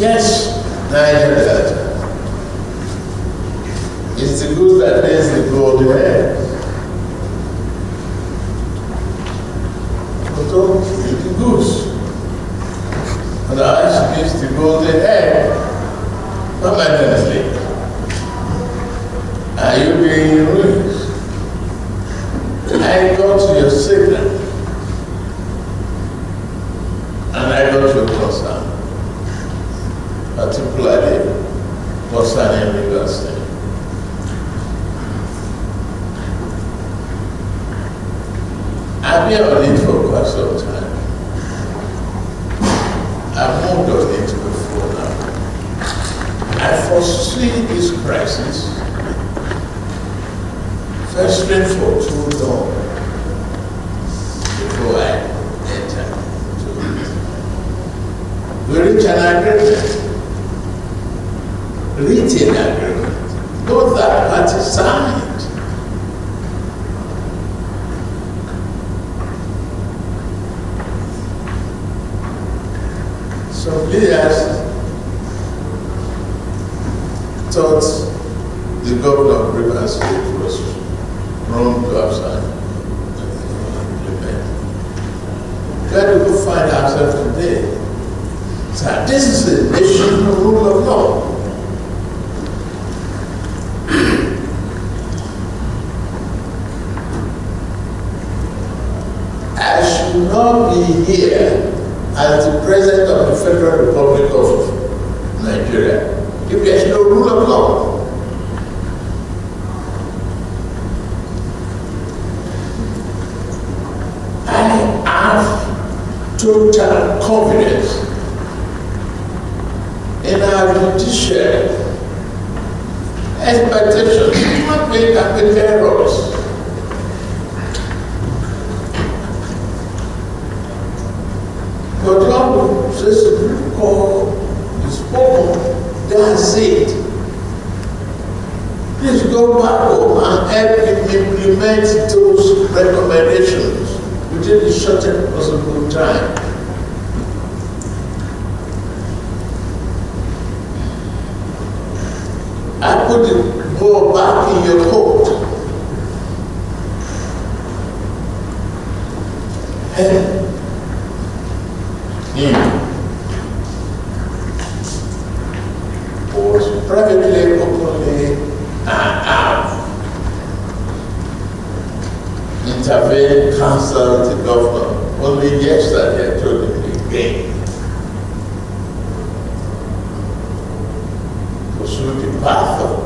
Yes, Niger Delta. It's the goose that lays the golden egg. So, it's the goose. And I should use the golden egg permanently. Are you being ruined? I got your signal. And I got your concern. Particularly concerning Lagos State. I've been on it for quite some time. I've moved on it before now. I foresee this crisis festering for too long before I enter into it. We reach an agreement, written agreement, not that party signed. Some leaders thought the governor of Rivers State was wrong to have signed and implement. Where do we find ourselves today? So this is a nation of rule of law. I should not be here as the President of the Federal Republic of Nigeria if there is no rule of law. I have total confidence in our judiciary. Expectations do not make errors. But God says the Supreme Court is spoken, that's it. Please go back home and help him implement those recommendations within the shortest possible time. I put the ball back in your court. And was privately, openly, and out. Intervened, counseled the governor. Only yesterday I told him again. Pursue the path of